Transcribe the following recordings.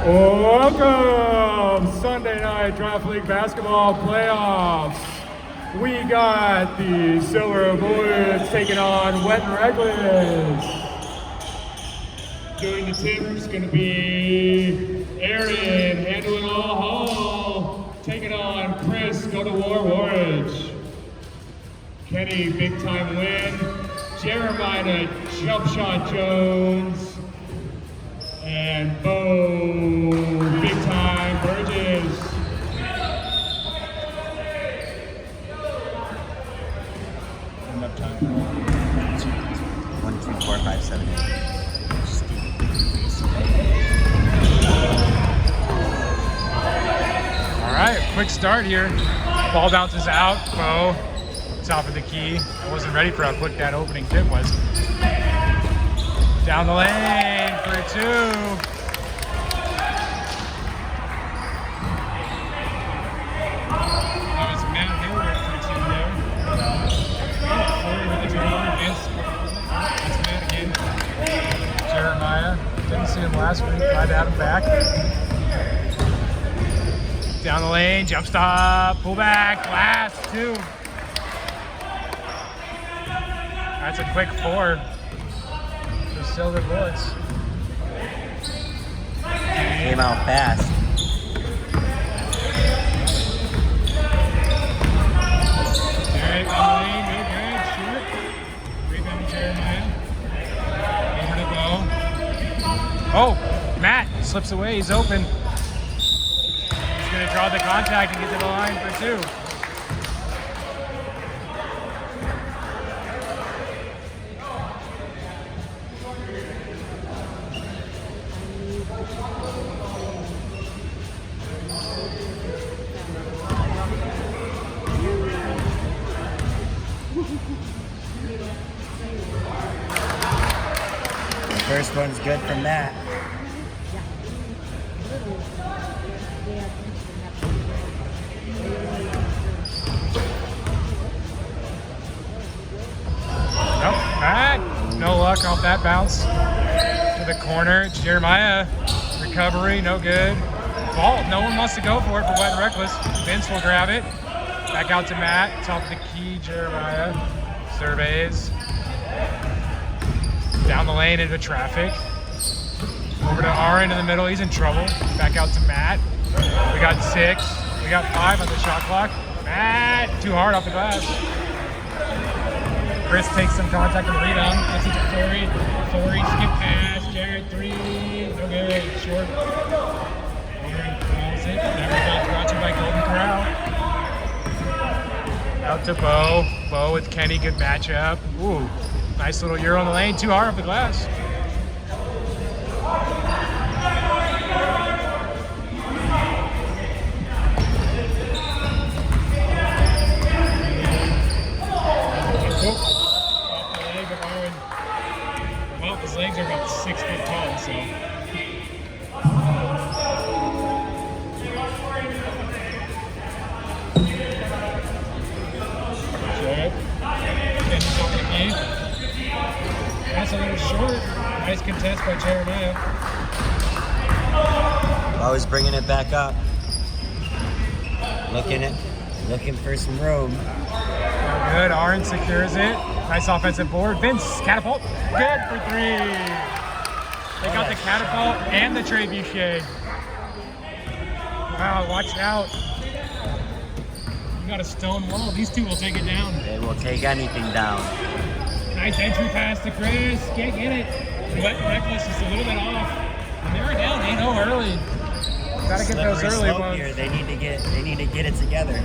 Welcome! Sunday night Draft League basketball playoffs. We got the Silver Bullets taking on Wet and Reckless. Doing the tip is going to be Aaron, handling all Hall, taking on Chris, go to war, Warridge. Kenny, big time win. Jeremiah, jump shot Jones. And Bo, big time Burgess. Enough time. 1, 2, 4, 5, 7, 8. All right, quick start here. Ball bounces out. Bo, top of the key. I wasn't ready for how quick that opening tip was. Down the lane for a 2. That was Matt Hayward for a 2 there. With the turnover. That's Matt again. Jeremiah. Didn't see him last week. Glad to have him back. Down the lane, jump stop, pull back, glass, 2. That's a quick 4. Silver Bullets. Came out fast. Derek on the lane, no good, short. Rebound to Jeremiah. Over to Bo. Oh, Matt slips away, he's open. He's gonna draw the contact and get to the line for 2. First one's good from Matt. Nope, Matt, no luck off that bounce. To the corner, Jeremiah, recovery, no good. Ball, no one wants to go for it for Wet and Reckless. Vince will grab it. Back out to Matt, top of the key, Jeremiah. Surveys. Down the lane into traffic. Over to Aaron in the middle, he's in trouble. Back out to Matt. We got 6, we got 5 on the shot clock. Matt, too hard off the glass. Chris takes some contact and rebound. Gets it to Corey. Corey, skip pass. Jared, 3, no good, short. Aaron fouls it. That rebound brought to you by Golden Corral. Out to Bo. Bo with Kenny, good matchup. Ooh. Nice little Euro in the lane, too hard off the glass. Off the leg of Owen. Well, his legs are about 6 foot tall, so. Kenny's over the game. That's a little short. Nice contest by Jeremiah. Always bringing it back up. Looking for some room. Good. Aaron secures it. Nice offensive board. Vince, catapult. Good for 3. They got the catapult and the trebuchet. Wow, watch out. You got a stone wall. These 2 will take it down. They will take anything down. Nice entry pass to Chris. Can't get it. Wet and Reckless is a little bit off. And they were down 8-0 early. Gotta get those early ones. Here. They need to get it together.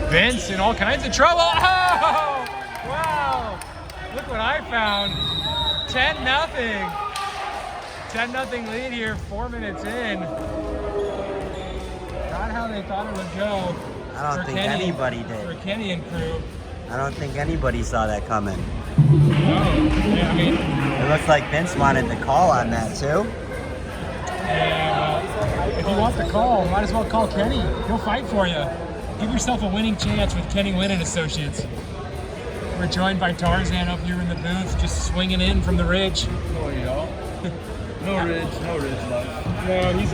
Vince in all kinds of trouble. Oh! Wow. Look what I found. 10-0. 10-0 lead here, 4 minutes in. Not how they thought it would go. I don't think anybody did. For Kenny and crew. I don't think anybody saw that coming. No. Yeah, I mean. It looks like Vince wanted the call on that too. Yeah, well, if you want the call, might as well call Kenny. He'll fight for you. Give yourself a winning chance with Kenny Wynn and Associates. We're joined by Tarzan up here in the booth, just swinging in from the ridge. Oh, y'all. No ridge life. No, he's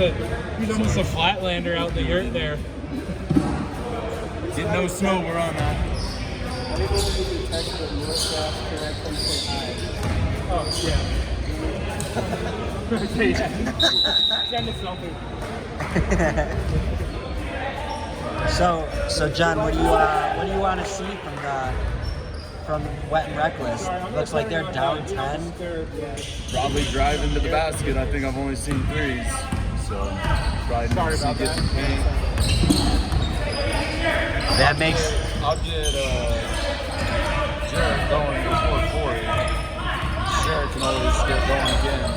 almost a flatlander out in the dirt there. Get no snow, we're on that. Oh, yeah. Send us something. So John, what do you want to see from Wet and Reckless? Looks like they're down 10. Probably drive into the basket. I think I've only seen threes. So probably need to see get some paint. That makes. I'll get Jared going before 40. Jared can always get going again.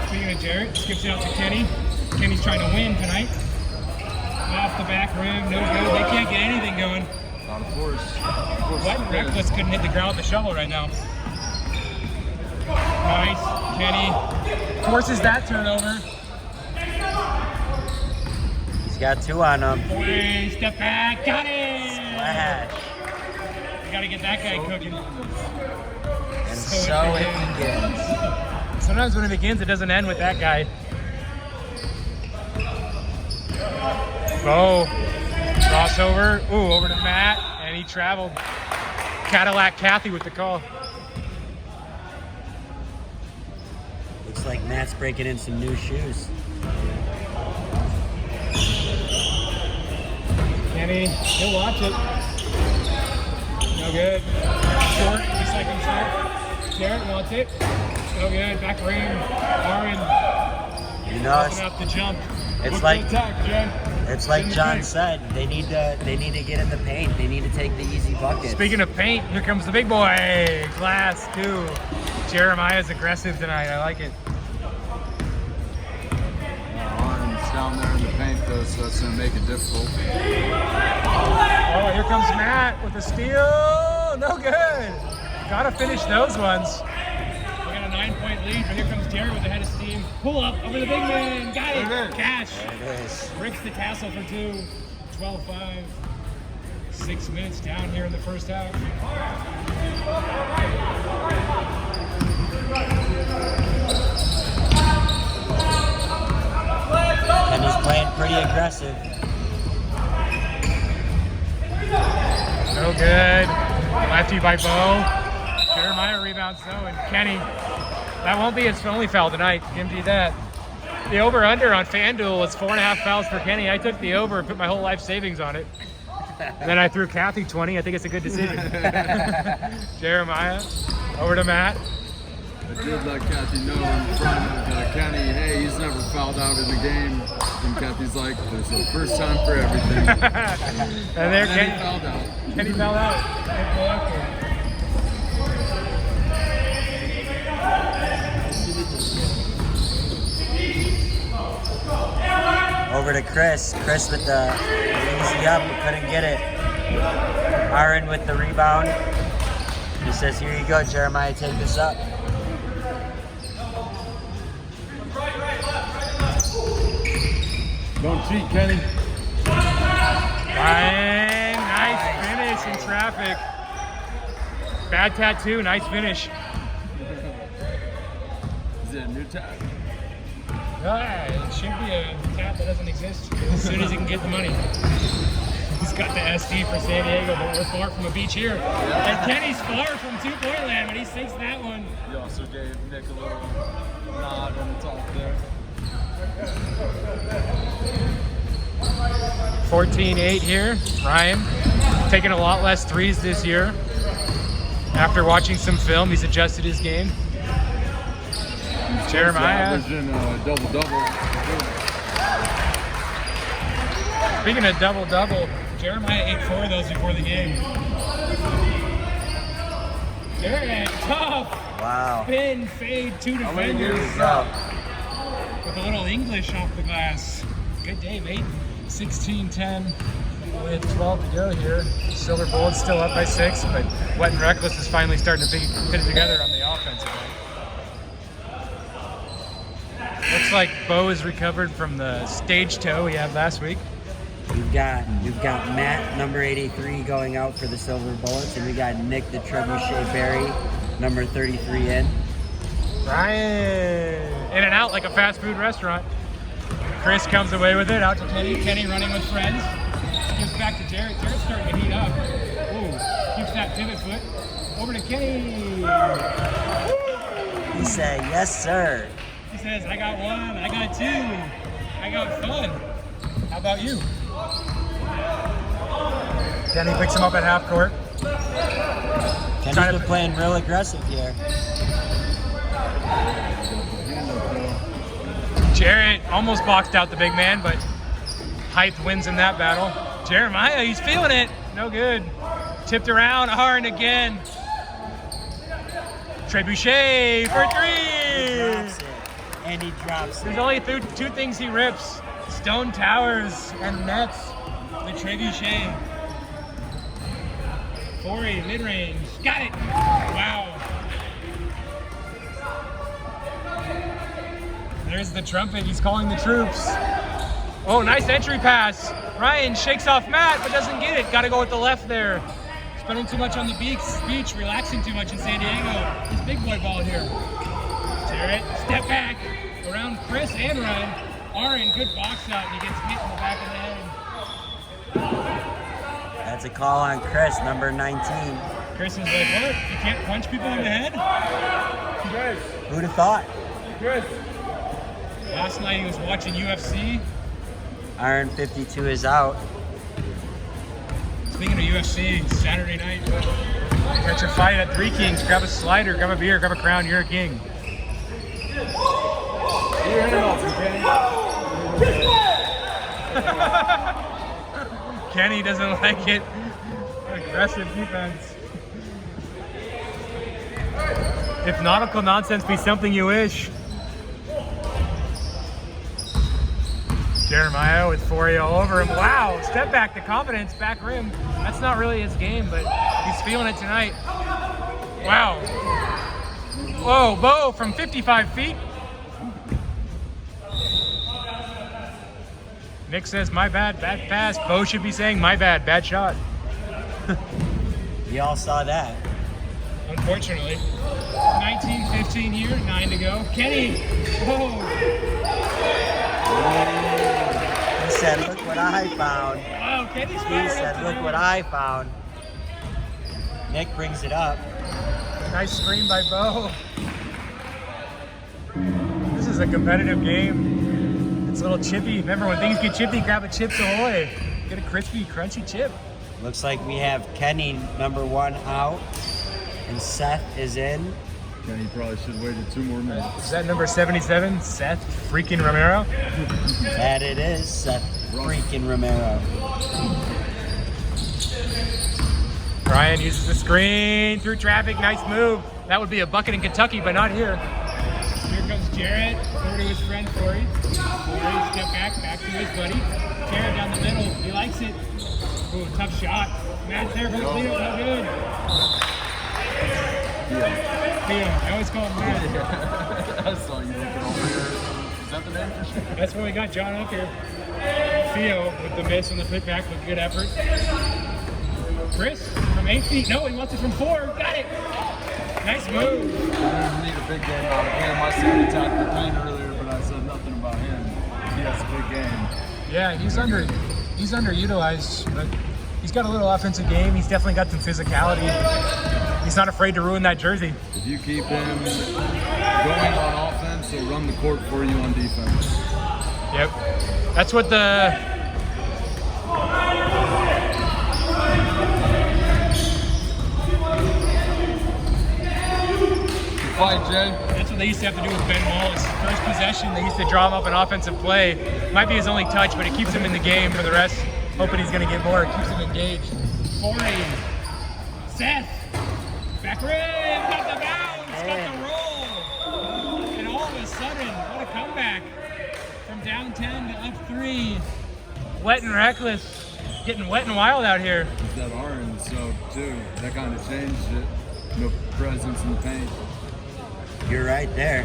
Speaking of Jared, skips out to Kenny. Kenny's trying to win tonight. Off the back rim, no good. They can't get anything going. Not a force. Wet and Reckless couldn't hit the ground with the shovel right now. Nice, Kenny forces that turnover. He's got 2 on him. Boy, step back, got it! Splash. You gotta get that guy cooking. And so it begins. Sometimes when it begins, it doesn't end with that guy. Oh, crossover. Ooh, over to Matt, and he traveled. Cadillac Kathie with the call. Looks like Matt's breaking in some new shoes. Kenny, he'll watch it. No good. Short, just like himself. Jarrett wants it. No good. Back rim. Aaron. You know, Up the jump. it's Look like to attack, Jen. it's like John said. They need to get in the paint. They need to take the easy buckets. Speaking of paint, here comes the big boy. Glass 2. Jeremiah's aggressive tonight. I like it. Arden's down there in the paint though, so that's going to make it difficult. Oh, here comes Matt with the steal. No good. Gotta finish those ones. We got a 9-point lead, but here comes Jared with the head of steam. Pull up over the big man. Got it. Cash. There it is. Rips the tassel for 2. 12-5. 6 minutes down here in the first half. And he's playing pretty aggressive. No good. Lefty by Bo. Jeremiah rebounds though, and Kenny. That won't be his only foul tonight. Guarantee that. The over-under on FanDuel was 4.5 fouls for Kenny. I took the over and put my whole life savings on it. And then I threw Kathie 20. I think it's a good decision. Jeremiah, over to Matt. I did let Kathie know in front of Kenny, hey, he's never fouled out in the game. And Kathie's like, there's a first time for everything. And there Kenny fouled out. Kenny fell out. Good play after. Over to Chris. Chris with the easy up, but couldn't get it. Aaron with the rebound. He says, here you go, Jeremiah, take this up. Don't cheat, Kenny. Ryan, nice finish in traffic. Bad tattoo, nice finish. Is it a new tag? It should be a tat that doesn't exist as soon as he can get the money. He's got the SD for San Diego, but we're far from a beach here. And Kenny's far from 2-point land, but he sinks that one. You also gave Nick a little nod on the top there. 14-8 here. Ryan taking a lot less threes this year. After watching some film, he's adjusted his game. Jeremiah. Averaging double-double. Speaking of double-double, Jeremiah ate 4 of those before the game. Jared, tough. Wow. Spin, fade, 2 defenders. Go. With a little English off the glass. Good day, mate. 16-10 with 12 to go here. Silver Bullets still up by 6, but Wet and Reckless is finally starting to put it together on the offensive end. Looks like Bo is recovered from the stage toe he had last week. We've got Matt, number 83, going out for the Silver Bullets, and we got Nick the Trebuchet Berry, number 33 in. Ryan, in and out like a fast food restaurant. Chris comes away with it, out to Kenny. Kenny running with friends. Gives back to Jared. Jared's starting to heat up. Ooh, keeps that pivot foot. Over to Kenny. He said, yes, sir. He says, I got one, I got two, I got fun. How about you? Kenny picks him up at half court. Kenny's been playing real aggressive here. Jarrett almost boxed out the big man, but height wins in that battle. Jeremiah, he's feeling it. No good. Tipped around, Arn again. Trebuchet for three. He drops it. And he drops it. There's only two things he rips. Stone towers and nets. The Trebuchet. Corey, mid-range. Got it. Wow. There's the trumpet. He's calling the troops. Oh, nice entry pass. Ryan shakes off Matt, but doesn't get it. Got to go with the left there. Spending too much on the beach, relaxing too much in San Diego. It's big boy ball here. Jarrett, step back around Chris and Ryan. Aaron, good box out, and he gets hit in the back of the head. That's a call on Chris, number 19. Chris is like, what? You can't punch people in the head? Chris. Who'd have thought? Chris. Last night he was watching UFC. Iron 52 is out. Speaking of UFC, Saturday night, catch a fight at Three Kings. Grab a slider, grab a beer, grab a crown. You're a king. Kenny doesn't like it. Aggressive defense. If nautical nonsense be something you wish. Jeremiah with Fourier all over him. Wow, step back to confidence, back rim. That's not really his game, but he's feeling it tonight. Wow. Whoa, Bo from 55 feet. Nick says, my bad, bad pass. Bo should be saying, my bad, bad shot. We all saw that. Unfortunately. 19-15 here, 9 to go. Kenny, whoa. He said, look what I found. Wow, Kenny's He fired said, up look tonight. what I found. Nick brings it up. Nice screen by Bo. This is a competitive game. It's a little chippy. Remember, when things get chippy, grab a Chips Ahoy. Get a crispy, crunchy chip. Looks like we have Kenny, number 1, out. And Seth is in. Kenny probably should have waited 2 more minutes. Is that number 77, Seth freaking Romero? That it is, Seth freaking Romero. Ryan uses the screen through traffic. Nice move. That would be a bucket in Kentucky, but not here. Here comes Jarrett. Over to his friend Corey. Corey, step back to his buddy. Jarrett down the middle. He likes it. Ooh, tough shot. Matt's there for the clear. No good. Theo. I always call him Matt. I saw you looking over here. Is that the name for sure? That's why we got John up here. Theo with the miss and the putback with good effort. Chris from 8 feet. No, he wants it from 4. Got it. Nice move. I didn't need a big game out of him. I said he attacked the paint earlier, but I said nothing about him. He has a big game. Yeah, he's underutilized, but he's got a little offensive game. He's definitely got some physicality. He's not afraid to ruin that jersey. If you keep him going on offense, he'll run the court for you on defense. Yep. That's what the Fight, Jay. That's what they used to have to do with Ben Wallace. First possession, they used to draw him up an offensive play. Might be his only touch, but it keeps him in the game for the rest. Hoping he's going to get more. It keeps him engaged. Corey. Seth. Back rim. Got the bounce. Got the roll. And all of a sudden, what a comeback. From down 10 to up 3. Wet and reckless. Getting wet and wild out here. He's that orange, so too. That kind of changed it. No presence in the paint. You're right there.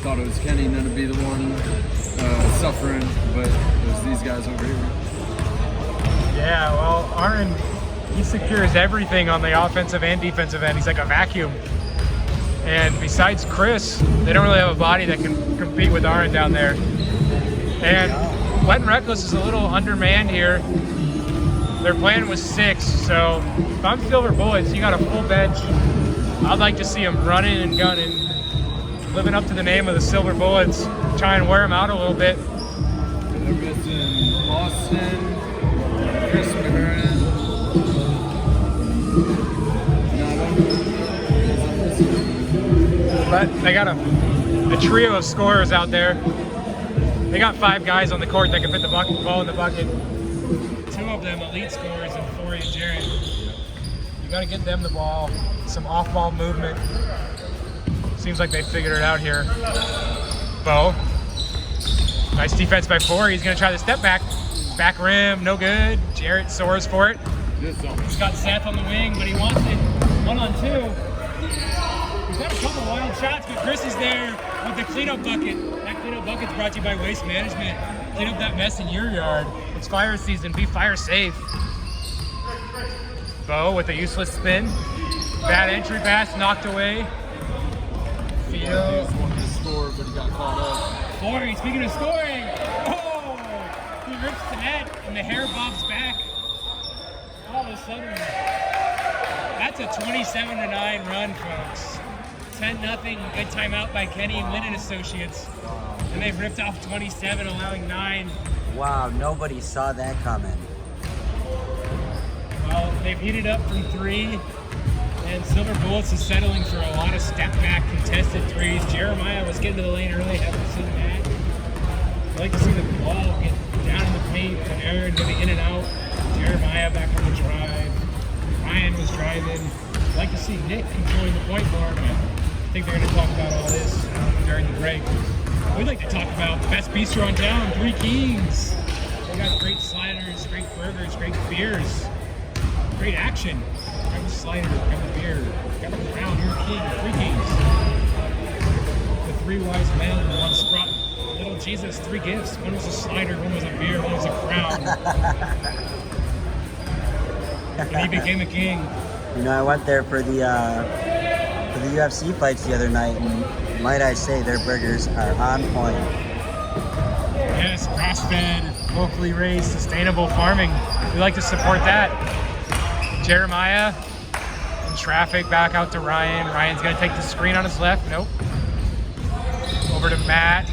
Thought it was Kenny, then to be the one suffering, but it was these guys over here. Yeah, well, Aaron, he secures everything on the offensive and defensive end. He's like a vacuum. And besides Chris, they don't really have a body that can compete with Aaron down there. And Wet and Reckless is a little undermanned here. Their plan was 6, so if I'm Silver Bullets, you got a full bench. I'd like to see them running and gunning, living up to the name of the Silver Bullets, try and wear them out a little bit. They're missing Austin, Chris McGurran. But they got a trio of scorers out there. They got 5 guys on the court that can fit the ball in the bucket. 2 of them elite scorers, and 4 and Jared. You got to get them the ball, some off-ball movement. Seems like they figured it out here. Bo, nice defense by 4. He's gonna try the step back. Back rim, no good. Jarrett soars for it. He's got Seth on the wing, but he wants it 1-on-2. He's got a couple wild shots, but Chris is there with the cleanup bucket. That cleanup bucket's brought to you by Waste Management. Clean up that mess in your yard. It's fire season, be fire safe. Bo with a useless spin. Bad entry pass, knocked away. He just wanted to score, but he got caught up. Corey, speaking of scoring, oh! He rips the net, and the hair bobs back. All of a sudden, that's a 27-9 run, folks. 10-0, good timeout by Kenny and Lynn and Associates. And they've ripped off 27, allowing 9. Wow, nobody saw that coming. Well, they've heated up from 3. And Silver Bullets is settling for a lot of step-back contested threes. Jeremiah was getting to the lane early, haven't seen that. I'd like to see the ball get down in the paint and Aaron maybe in and out. Jeremiah back on the drive. Ryan was driving. I'd like to see Nick controlling the point guard, but I think they're going to talk about all this during the break. We'd like to talk about the best bistro in town, 3 Kings. They got great sliders, great burgers, great beers, great action. Grab the slider, grab the beer, grab the crown, you're a king, 3 Kings. The 3 wise men once brought little Jesus 3 gifts. One was a slider, one was a beer, one was a crown. And he became a king. You know, I went there for the UFC fights the other night, and might I say, their burgers are on point. Yes, grass-fed, locally raised, sustainable farming. We like to support that. Jeremiah in traffic, back out to Ryan. Ryan's gonna take the screen on his left. Nope. Over to Matt.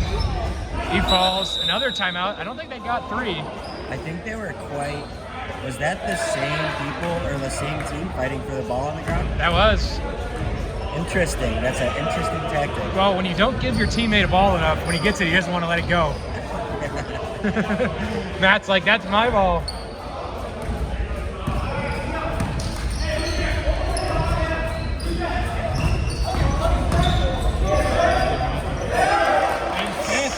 He falls. Another timeout. I don't think they got 3. I think they were quite... Was that the same people or the same team fighting for the ball on the ground? That was. Interesting. That's an interesting tactic. Well, when you don't give your teammate a ball enough, when he gets it, he doesn't want to let it go. Matt's like, that's my ball.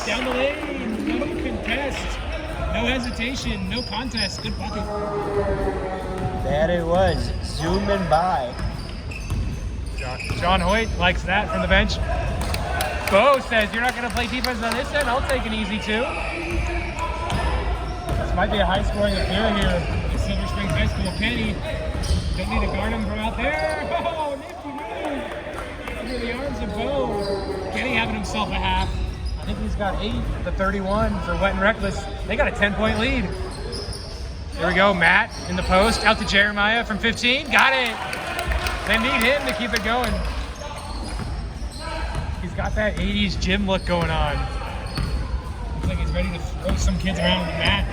Down the lane, no contest, no hesitation, no contest, good bucket. That it was, zooming by. John Hoyt likes that from the bench. Bo says, you're not going to play defense on this end? I'll take an easy 2. This might be a high-scoring affair here at Silver Springs High School. Kenny, don't need to guard him from out there. Oh, nifty move. Under the arms of Bo. Kenny having himself a half. I think he's got 8 to 31 for Wet and Reckless. They got a 10-point lead. Here we go, Matt in the post, out to Jeremiah from 15. Got it. They need him to keep it going. He's got that 80s gym look going on. Looks like he's ready to throw some kids around with Matt.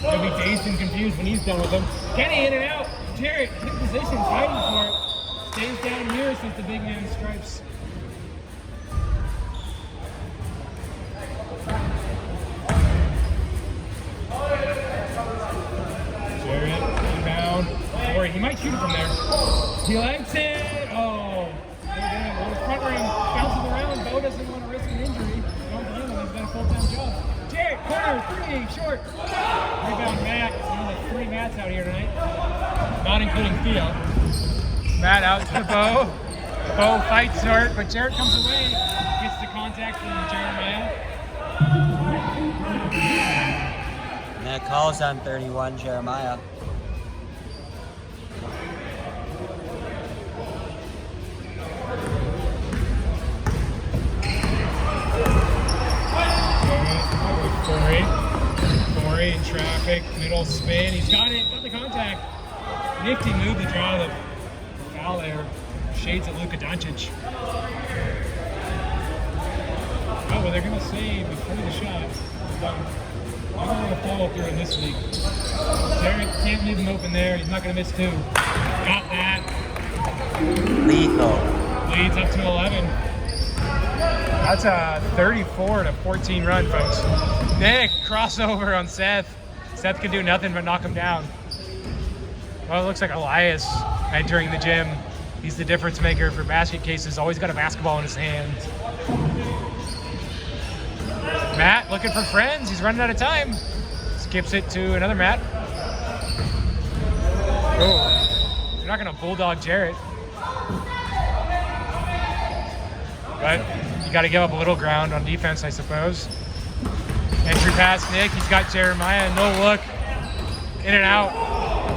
He'll be dazed and confused when he's done with them. Kenny in and out. Jarrett, good position, fighting for it. Stays down here since the big man stripes. Corey, he might shoot it from there. He likes it. Oh, well, his front ring bounces around. Bo doesn't want to risk an injury. Don't blame him. He's got a full-time job. Jared, corner, 3, short. Rebound Matt. One of the 3 Matts out here tonight, not including Theo. Matt out to Bo. Bo fights hard, but Jared comes away. Gets the contact from Jeremiah. That calls on 31, Jeremiah. Corey in traffic, middle spin. He's got it, got the contact. Nifty move to draw the foul there. Shades of Luka Doncic. Oh, well, they're going to say before the shot. I don't want to follow through in this league. Derek can't leave him open there. He's not going to miss two. Got that. Lethal. Leads up to 11. That's a 34-14 run, folks. Nick, crossover on Seth. Seth can do nothing but knock him down. Well, it looks like Elias entering the gym. He's the difference maker for basket cases. Always got a basketball in his hands. Matt looking for friends. He's running out of time. Skips it to another Matt. Oh, you're not going to bulldog Jarrett. But you got to give up a little ground on defense, I suppose. Entry pass, Nick. He's got Jeremiah. No look. In and out.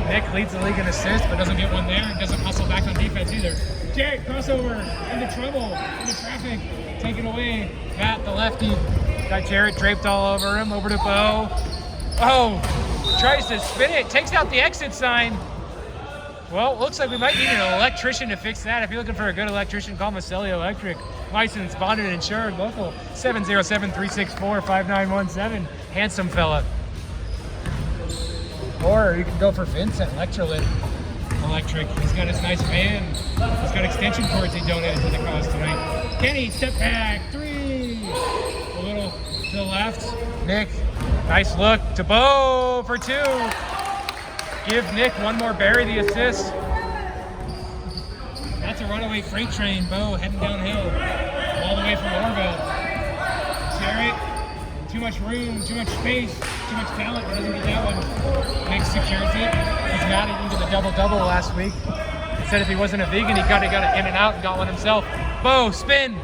Nick leads the league in assists, but doesn't get one there. And doesn't hustle back on defense either. Jarrett, crossover. Into trouble. Into traffic. Taken away. Matt, the lefty. Got Jarrett draped all over him. Over to Bo. Oh, tries to spin it. Takes out the exit sign. Well, looks like we might need an electrician to fix that. If you're looking for a good electrician, call Maselli Electric. Licensed, bonded, and insured. Local 707-364-5917. Handsome fella. Or you can go for Vincent Electrolit Electric. He's got his nice van. He's got extension cords he donated to the cause tonight. Kenny, step back. 3. A little to the left. Nick, nice look to Bo for 2. Give Nick one more, bury the assist. That's a runaway freight train. Bo heading downhill all the way from Orville. Jarrett, too much room, too much space, too much talent. He doesn't get that one. Nick secures it. He's got it into the double-double last week. He said if he wasn't a vegan, he got it in and out and got one himself. Bo, spin,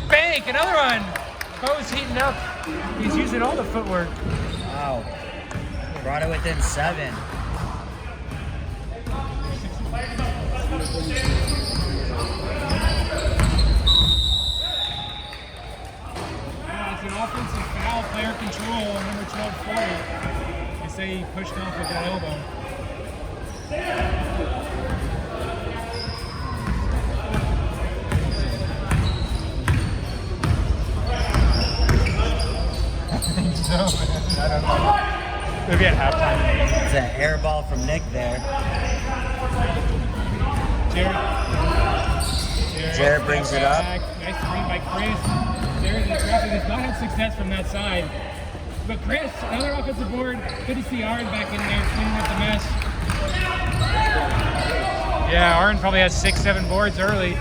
bank, another one. Bo's heating up. He's using all the footwork. Wow. Brought it within 7. It's an offensive foul, player control on number 1240. They say he pushed off with that elbow. I think so, man. I don't know. Maybe at halftime. It's an air ball from Nick there. Jarrett brings it up. Nice screen by Chris. Jarrett in the traffic has not had success from that side. But Chris, another offensive board. Good to see Aaron back in there cleaning up the mess. Yeah, Aaron probably has 6-7 boards early.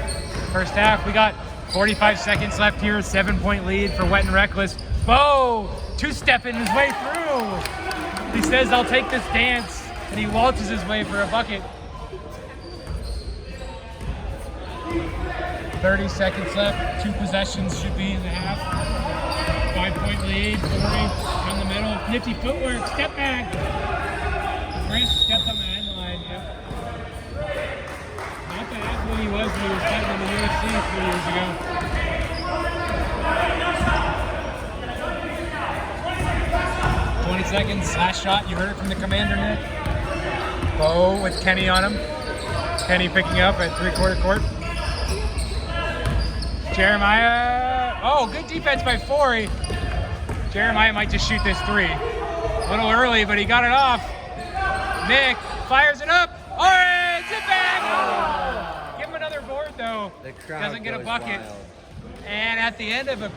First half, we got 45 seconds left here. 7-point lead for Wet and Reckless. Bo, two-stepping his way through. He says, I'll take this dance. And he waltzes his way for a bucket. 30 seconds left. 2 possessions should be in the half. 5-point lead. 40 down the middle. Nifty footwork. Step back. Chris stepped on the end line. Yep. Not the athlete he was when he was fighting in the UFC 3 years ago. Seconds, last shot. You heard it from the commander, Nick. Bo with Kenny on him. Kenny picking up at 3/4 court. Jeremiah. Oh, good defense by Forey. Jeremiah might just shoot this 3. A little early, but he got it off. Nick fires it up. Orange, it back. Oh. Give him another board, though. The crowd doesn't get a bucket. Wild. And at the end of a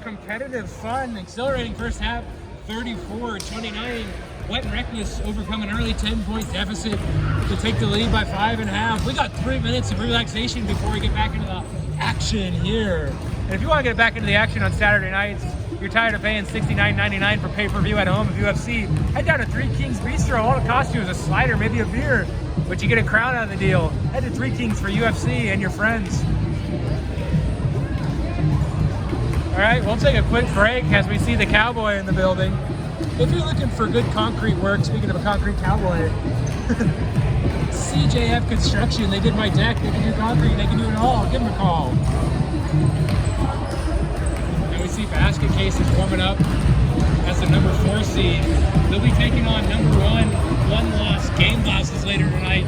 competitive, fun, exhilarating first half, 34-29. Wet and Reckless overcome an early 10-point deficit to take the lead by 5.5. We got 3 minutes of relaxation before we get back into the action here. And if you want to get back into the action on Saturday nights, you're tired of paying $69.99 for pay-per-view at home of UFC, head down to 3 Kings Bistro. All it costs you is a slider, maybe a beer, but you get a crown out of the deal. Head to 3 Kings for UFC and your friends. All right, we'll take a quick break as we see the Cowboy in the building. if you're looking for good concrete work, speaking of a concrete cowboy, CJF Construction, they did my deck, they can do concrete, they can do it all. Give them a call. And we see Basket Case is warming up as the number 4 seed. They'll be taking on number 1 loss, Game Bosses later tonight,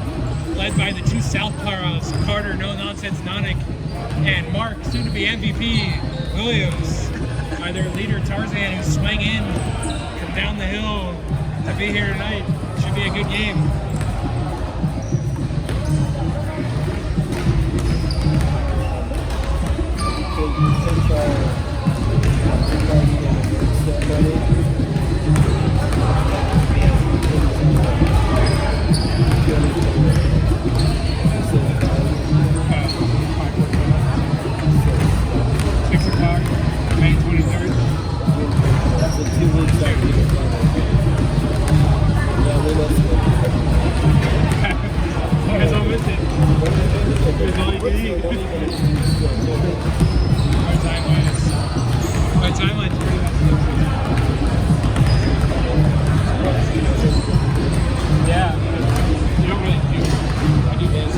led by the 2 Southpaws, Carter, No Nonsense Nonick, and Mark, soon to be MVP, Williams, by their leader Tarzan, who swang in from down the hill to be here tonight. Should be a good game. May 23rd. That's a 2 weeks out. I guess I'll miss it. It's all you can eat. My timeline's pretty much. Yeah. You don't really do. I do this.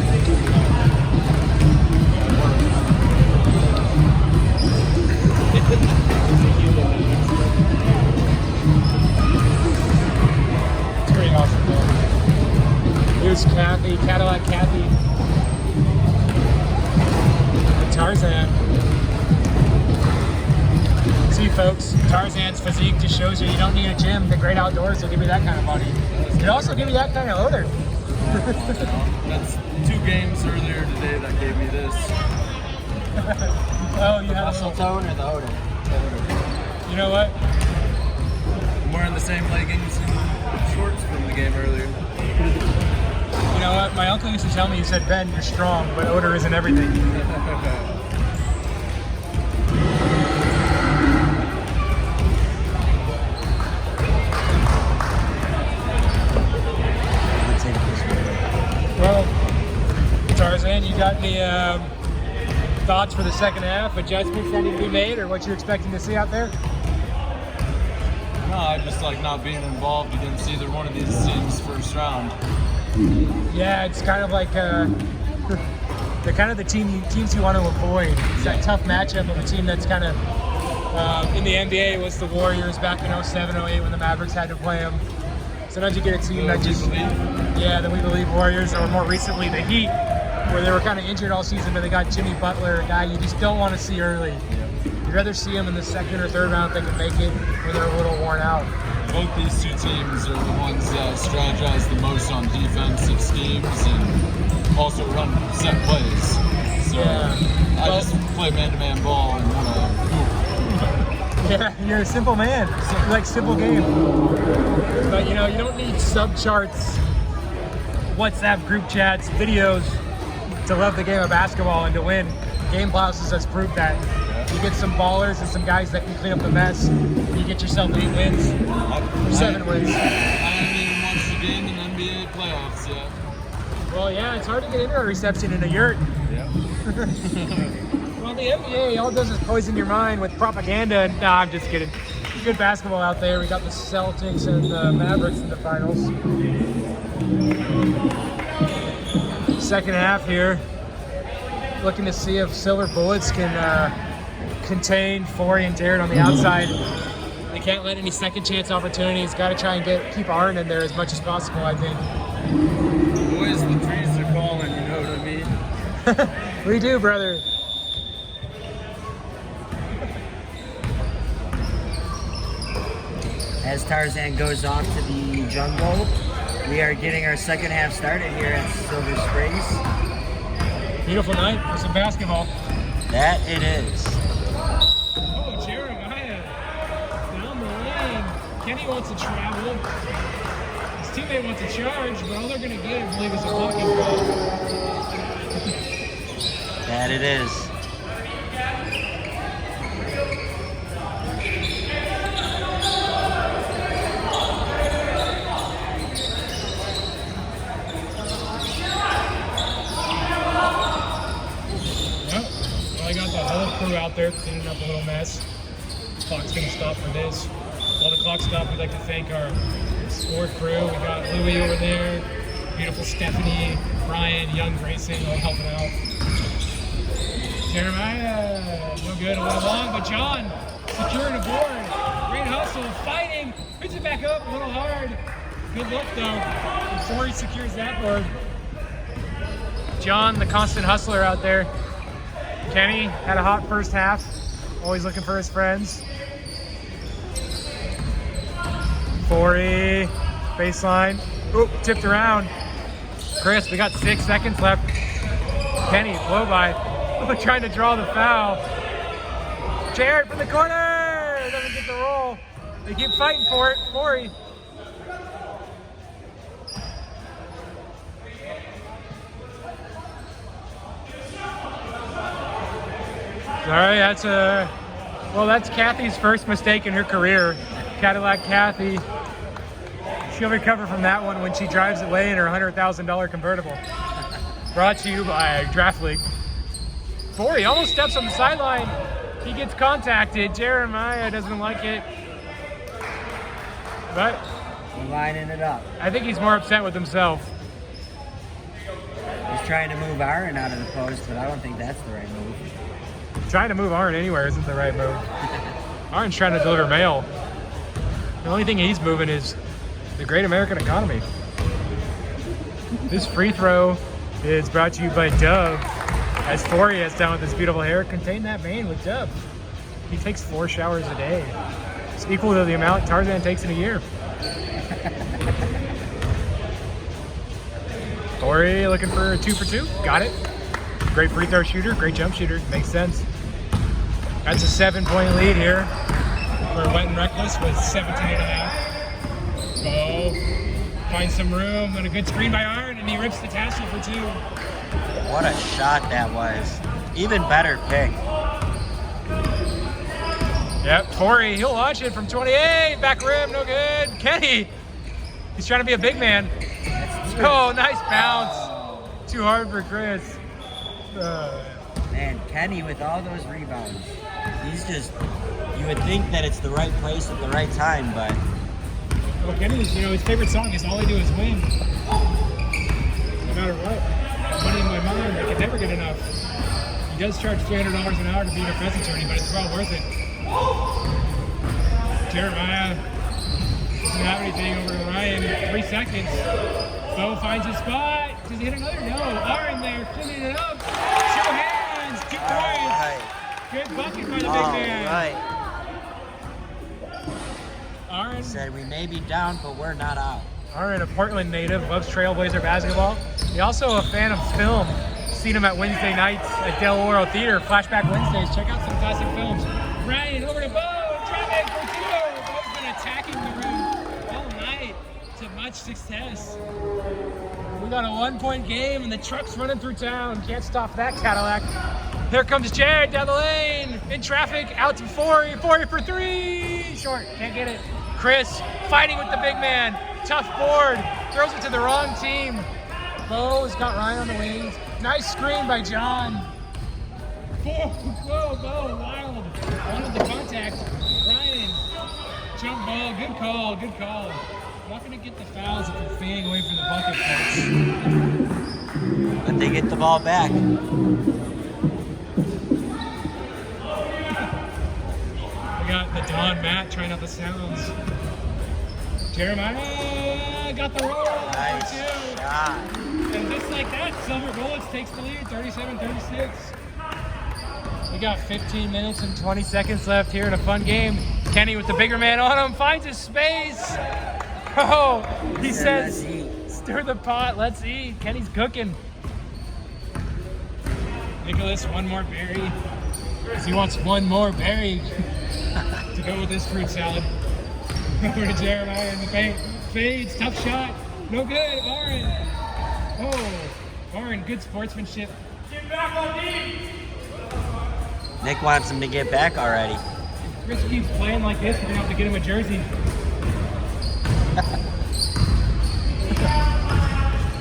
It's pretty awesome though. Here's Kathie, Cadillac Kathie. And Tarzan. See folks, Tarzan's physique just shows you don't need a gym. The great outdoors will give you that kind of body. It also give you that kind of odor. That's 2 games earlier today that gave me this. Oh, you have a Muscle little, tone or the odor? you know what? I'm wearing the same leggings and shorts from the game earlier. You know what? My uncle used to tell me, he said, Ben, you're strong, but odor isn't everything. Well, Tarzan, you got any thoughts for the second half? Adjustments that need to be made, or what you're expecting to see out there? No, I just like not being involved against either one of these teams first round. Yeah, it's kind of like they're kind of the teams you want to avoid. It's that tough matchup of a team that's kind of in the NBA was the Warriors back in 07, 08 when the Mavericks had to play them. Sometimes you get a team that just, yeah, the We Believe Warriors, or more recently the Heat, where they were kind of injured all season, but they got Jimmy Butler, a guy you just don't want to see early. You'd rather see them in the second or third round if they can make it when they're a little worn out. Both these 2 teams are the ones that strategize the most on defensive schemes and also run set plays. So Yeah. I just play man-to-man ball and want to hoop. Yeah, you're a simple man. You like simple game. But you know, you don't need sub-charts, WhatsApp group chats, videos to love the game of basketball and to win. Game Bosses has proved that. You get some ballers and some guys that can clean up the mess. You get yourself 8 wins, 7 wins. I haven't even watched the game in the NBA playoffs yet. Well, yeah, it's hard to get into a reception in a yurt. Yeah. Well, the NBA, all it does is poison your mind with propaganda. Nah, I'm just kidding. Good basketball out there. We got the Celtics and the Mavericks in the finals. Second half here. Looking to see if Silver Bullets can contain Forey and Jared on the outside. They can't let any second chance opportunities. Got to try and keep Arden in there as much as possible, I think. Boys, the trees are calling, you know what I mean? We do, brother. As Tarzan goes off to the jungle, we are getting our second half started here at Silver Springs. Beautiful night for some basketball. That it is. Oh, Jeremiah down the lane. Kenny wants to travel. His teammate wants to charge, but all they're going to get, I believe, is a blocking ball. That it is. Out there cleaning up a little mess. Clock's gonna stop for this. While the clock Buck Stop, we'd like to thank our score crew. We got Louie over there, beautiful Stephanie, Brian, young Grayson, all helping out. Jeremiah, no good, a little long, but John securing a board. Great hustle, fighting, puts it back up, a little hard. Good look though, before he secures that board. John, the constant hustler out there. Kenny had a hot first half, always looking for his friends. Forey, baseline, oop, tipped around. Chris, we got 6 seconds left. Kenny, blow by, trying to draw the foul. Jared from the corner, doesn't get the roll. They keep fighting for it, Forey. All right, that's Kathie's first mistake in her career. Cadillac Kathie. She'll recover from that one when she drives away in her $100,000 convertible. Brought to you by Draft League. Forey almost steps on the sideline. He gets contacted. Jeremiah doesn't like it. But We're lining it up. I think he's more upset with himself. He's trying to move Aaron out of the post, but I don't think that's the right move. Trying to move Aaron anywhere isn't the right move. Aaron's trying to deliver mail. The only thing he's moving is the great American economy. This free throw is brought to you by Dove. As Forey has down with his beautiful hair, contain that mane with Dove. He takes 4 showers a day. It's equal to the amount Tarzan takes in a year. Forey looking for a 2 for 2. Got it. Great free throw shooter, great jump shooter. Makes sense. That's a 7-point lead here for Wet and Reckless with 17.5. Bo finds some room and a good screen by Aaron, and he rips the tassel for 2. What a shot that was. Even better pick. Yep, Forey, he'll launch it from 28. Back rim, no good. Kenny, he's trying to be a big man. Oh, nice bounce. Too hard for Chris. Man, Kenny with all those rebounds. He's just, you would think that it's the right place at the right time, but. Well, Kenny's, his favorite song is All I Do Is Win. No matter what. Money in my mind, I can never get enough. He does charge $300 an hour to be a defense attorney, but it's well worth it. Jeremiah doesn't have anything over to Ryan. 3 seconds. Bo finds his spot. Does he hit another? No. Aaron there, cleaning it up. 2 hands, 2 points. Right. Good bucket by the big man. Right. Aaron Said we may be down, but we're not out. Aaron, a Portland native, loves Trailblazer basketball. He's also a fan of film. Seen him at Wednesday nights at Del Oro Theater, Flashback Wednesdays. Check out some classic films. Ryan over to Bo, driving for 2. Bo's been attacking the rim all night to much success. We got a 1-point game and the truck's running through town. Can't stop that Cadillac. Here comes Jared down the lane, in traffic, out to Forey for 3. Short, can't get it. Chris fighting with the big man. Tough board, throws it to the wrong team. Bo's got Ryan on the wings. Nice screen by John. Whoa, Bo, wild. Wanted the contact. Ryan, jump ball, good call. Not gonna get the fouls if they're fading away from the bucket, folks. But they get the ball back. We got the Don Matt trying out the sounds. Jeremiah got the roll. Nice shot. And just like that, Silver Bullets takes the lead, 37-36. We got 15 minutes and 20 seconds left here in a fun game. Kenny with the bigger man on him, finds his space. Oh, he says, stir the pot, let's eat. Kenny's cooking. Nicholas, one more berry. Because he wants one more berry to go with this fruit salad. Over to Jeremiah in the paint. Fades, tough shot. No good, Aaron. Oh, Aaron, good sportsmanship. Get back on D. Nick wants him to get back already. If Chris keeps playing like this, we're going to have to get him a jersey.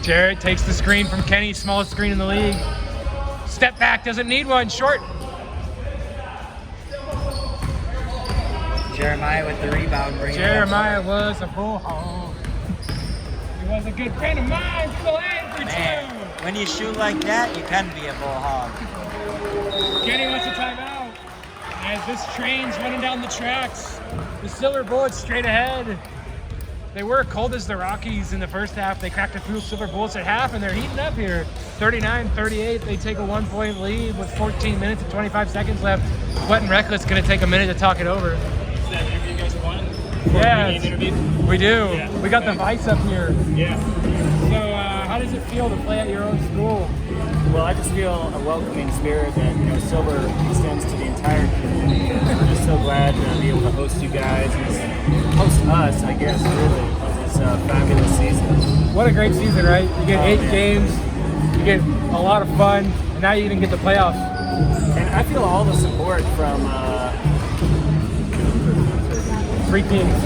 Jared takes the screen from Kenny, smallest screen in the league. Step back, doesn't need one, short. Jeremiah with the rebound. Jeremiah was a bull hog. He was a good friend of mine to the lane for Man, two. when you shoot like that, you can be a bull hog. Kenny wants a timeout. As this train's running down the tracks, the Silver Bullets straight ahead. They were cold as the Rockies in the first half. They cracked a few Silver Bullets at half, and they're heating up here. 39-38, they take a 1-point lead with 14 minutes and 25 seconds left. Wet and Reckless going to take a minute to talk it over. Is that interview you guys won? Yeah, Interview? we do. Yeah. We got the Vice up here. Yeah. So how does it feel to play at your own school? Well, I just feel a welcoming spirit that Silver extends to the entire community. And we're just so glad to be able to host you guys and host us, I guess, really, because it's a fabulous season. What a great season, right? You get 8 games, you get a lot of fun, and now you even get the playoffs. And I feel all the support from Three Kings.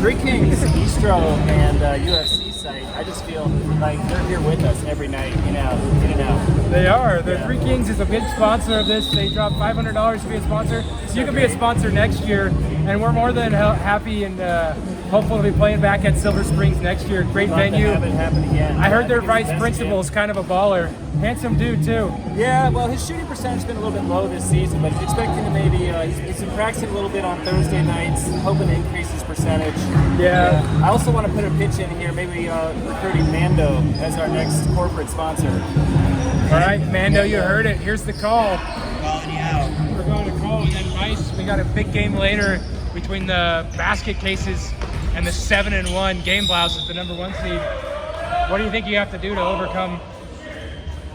Eastro, and UFC site. I just feel like they're here with us every night, in and out. They are. The Yeah. Three Kings is a big sponsor of this. They dropped $500 to be a sponsor. So you can be a sponsor next year, and we're more than happy and hopeful to be playing back at Silver Springs next year. Great Love venue. to have it happen again. I heard their think it's vice the best principal is kind of a baller. Handsome dude too. Yeah, well, his shooting percentage has been a little bit low this season, but he's expecting to maybe, he's been practicing a little bit on Thursday nights, hoping to increase his percentage. Yeah. I also want to put a pitch in here, maybe recruiting Mando as our next corporate sponsor. All right, Mando, you heard it. Here's the call. Calling you out. We're going to call, and then Vice, we got a big game later between the Basket Cases and the 7-1 Game Blouses, the number 1 seed. What do you think you have to do to overcome?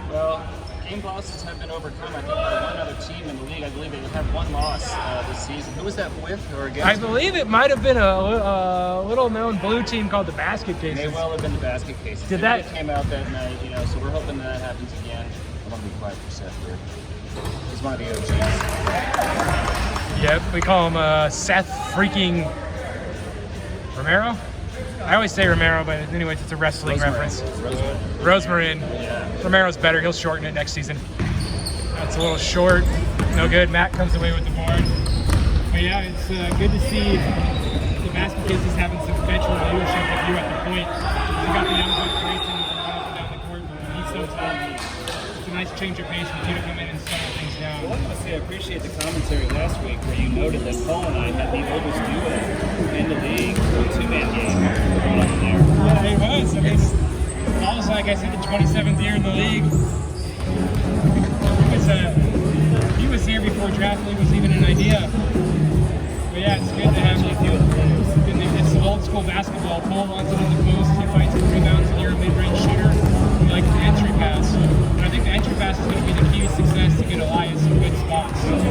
Well, Game Blouses have been overcome, I think, by one other team in the league. I believe they have one loss this season. Who was that with or against? I believe it might have been a little-known blue team called the Basket Cases. May well have been the Basket Cases. Did Maybe that- it came out that night, so we're hoping that happens again. I'm going to be quiet for Seth here. He's one of the OGs. Yep, we call him Seth freaking Romero. I always say Romero, but anyways, it's a wrestling reference. Rosemarin. Romero's better. He'll shorten it next season. That's a little short. No good. Matt comes away with the board. But yeah, it's good to see the Basket Cases having some veteran leadership with you at the point. You got the young buck racing from up and down the court. And he's so talented. It's a nice change of pace for you to come in and settle things down. Well, I want to say I appreciate the commentary last week where you noted that Paul and I had the oldest duo in the league for a 2-man game going on there. Yeah, it was. I mean, Paul's, like I said, the 27th year in the league. He was here before draft league was even an idea. But yeah, it's good to have you. It's old school basketball. Paul wants it in the post. He fights for rebounds, and you're a mid-range shooter. He likes the entry pass. And I think the entry pass is going to be the key to success to get Elias in good spots. Because,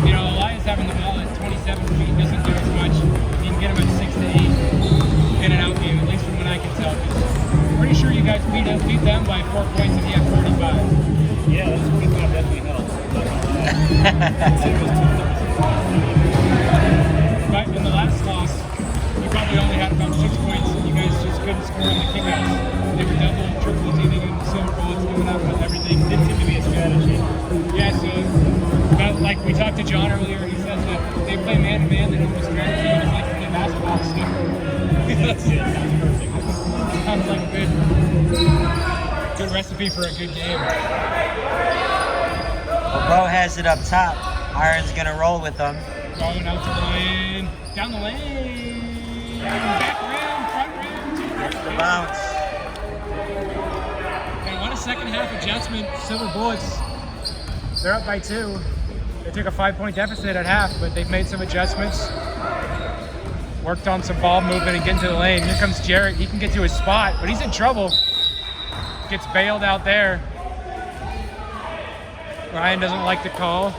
Elias having the ball at 27 feet doesn't do as much. You can get him at 6 to 8 in and out game, at least from what I can tell. Pretty sure you guys beat them by 4 points and he had 45. Yeah, that's 45 definitely helps. But in the last loss, you probably only had about 6 points. You guys just couldn't score on the kickouts. They were double, triple teaming and Silver Bullets coming up with everything. Didn't seem to be a strategy. Yeah, so like we talked to John earlier, he says that they play man-to-man, they don't have a strategy, they just like to play basketball. Sounds like a good recipe for a good game. Well, Bo has it up top. Iron's gonna roll with them. Going out to the lane, down the lane, back around, front round, Gets the bounce. And what a second half adjustment. Silver Bullets, they're up by 2. They took a 5-point deficit at half, but they've made some adjustments. Worked on some ball movement and getting to the lane. Here comes Jarrett. He can get to his spot, but he's in trouble. Gets bailed out there. Ryan doesn't like the call,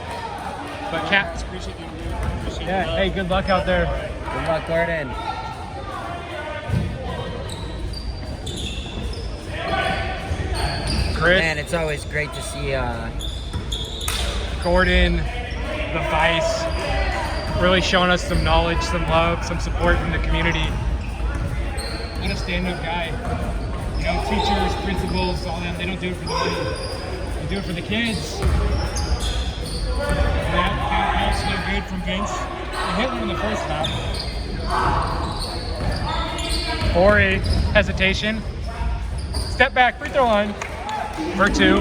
but yeah, hey, good luck out there. Good luck, Gordon. Chris, Man, it's always great to see Gordon, the Vice, really showing us some knowledge, some love, some support from the community. What a stand-up guy. Teachers, principals, all that, they don't do it for the money. They do it for the kids. And that helps pass, no good from Vince. He hit one in the first half. Forey, hesitation. Step back, free throw line for 2.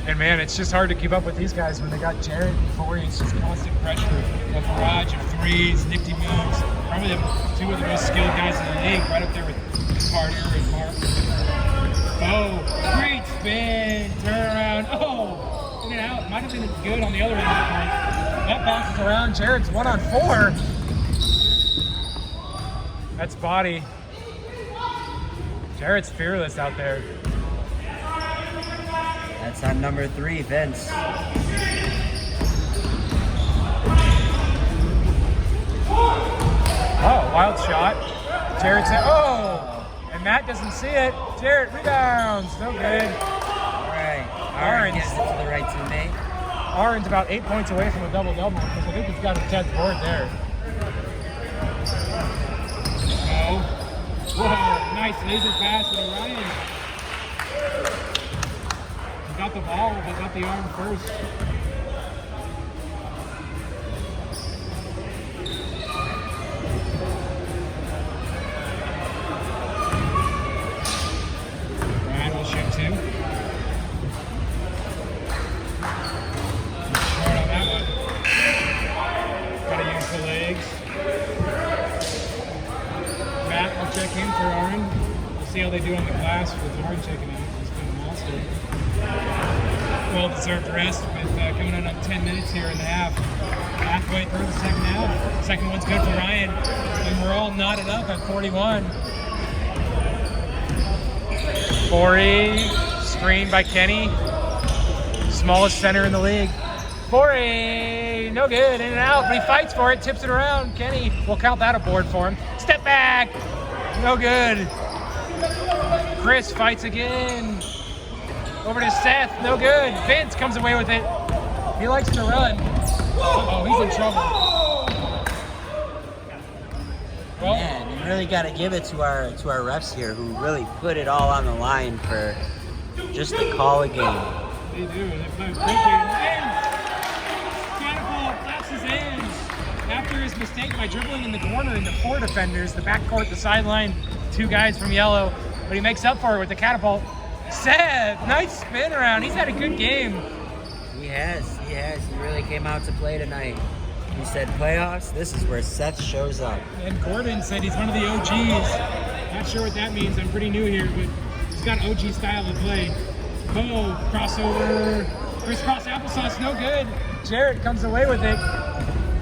And man, it's just hard to keep up with these guys when they got Jarrett and Forey. It's just constant pressure. A barrage of threes, nifty moves. Probably 2 of the most skilled guys in the league, right up there with Carter and Mark. Oh, great spin, turn around. Oh, in and out. Might have been good on the other end of the point. That bounces around. Jarrett's 1 on 4. That's body. Jarrett's fearless out there. That's on number 3, Vince. Oh, wild shot. Jarrett said, oh, and Matt doesn't see it. Jarrett rebounds. No good. All right. Aaron Gets it to the right teammate. Aaron's about 8 points away from a double-double because I think he's got his 10th board there. Oh. Whoa, nice laser pass to Ryan. He got the ball, but got the arm first. Ryan will shoot 2. Short on that one. Gotta use the legs. Matt will check in for Aaron. We'll see how they do on the glass with Aaron checking in. He's been a monster. Well-deserved rest with coming in on 10 minutes here in the half. Halfway through the second half. Second one's good for Ryan. And we're all knotted up at 41. Forey, screen by Kenny. Smallest center in the league. Forey, no good, in and out, but he fights for it, tips it around. Kenny will count that aboard for him. Step back, no good. Chris fights again. Over to Seth, no good. Vince comes away with it. He likes to run. Oh, he's in trouble. Well, Man, you really got to give it to our refs here, who really put it all on the line for just the call of game. they do. They play a great game. Catapult claps his hands after his mistake by dribbling in the corner into 4 defenders, the backcourt, the sideline, 2 guys from yellow. But he makes up for it with the catapult. Seth, nice spin around. He's had a good game. He has. He really came out to play tonight. He said playoffs, this is where Seth shows up. And Gordon said he's one of the OGs. Not sure what that means. I'm pretty new here, but he's got OG style of play. Oh, crossover. Crisscross applesauce, no good. Jarrett comes away with it.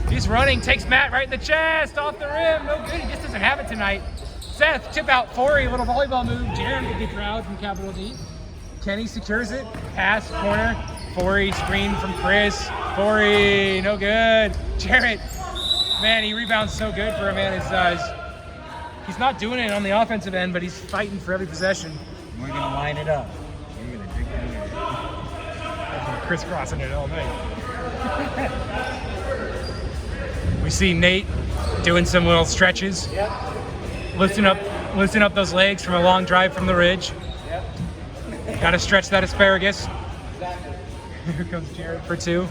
He's running, takes Matt right in the chest, off the rim. No good, he just doesn't have it tonight. Seth, tip out Forey, little volleyball move. Jarrett would be proud from Capital D. Kenny secures it, pass, corner. Forey, screen from Chris. Forey, no good. Jarrett, man, he rebounds so good for a man his size. He's not doing it on the offensive end, but he's fighting for every possession. We're going to line it up. We're going to drink the beer. Crisscrossing it all night. We see Nate doing some little stretches. Yep. Lifting up those legs from a long drive from the ridge. Yep. Got to stretch that asparagus. Exactly. Here comes Jarrett for 2.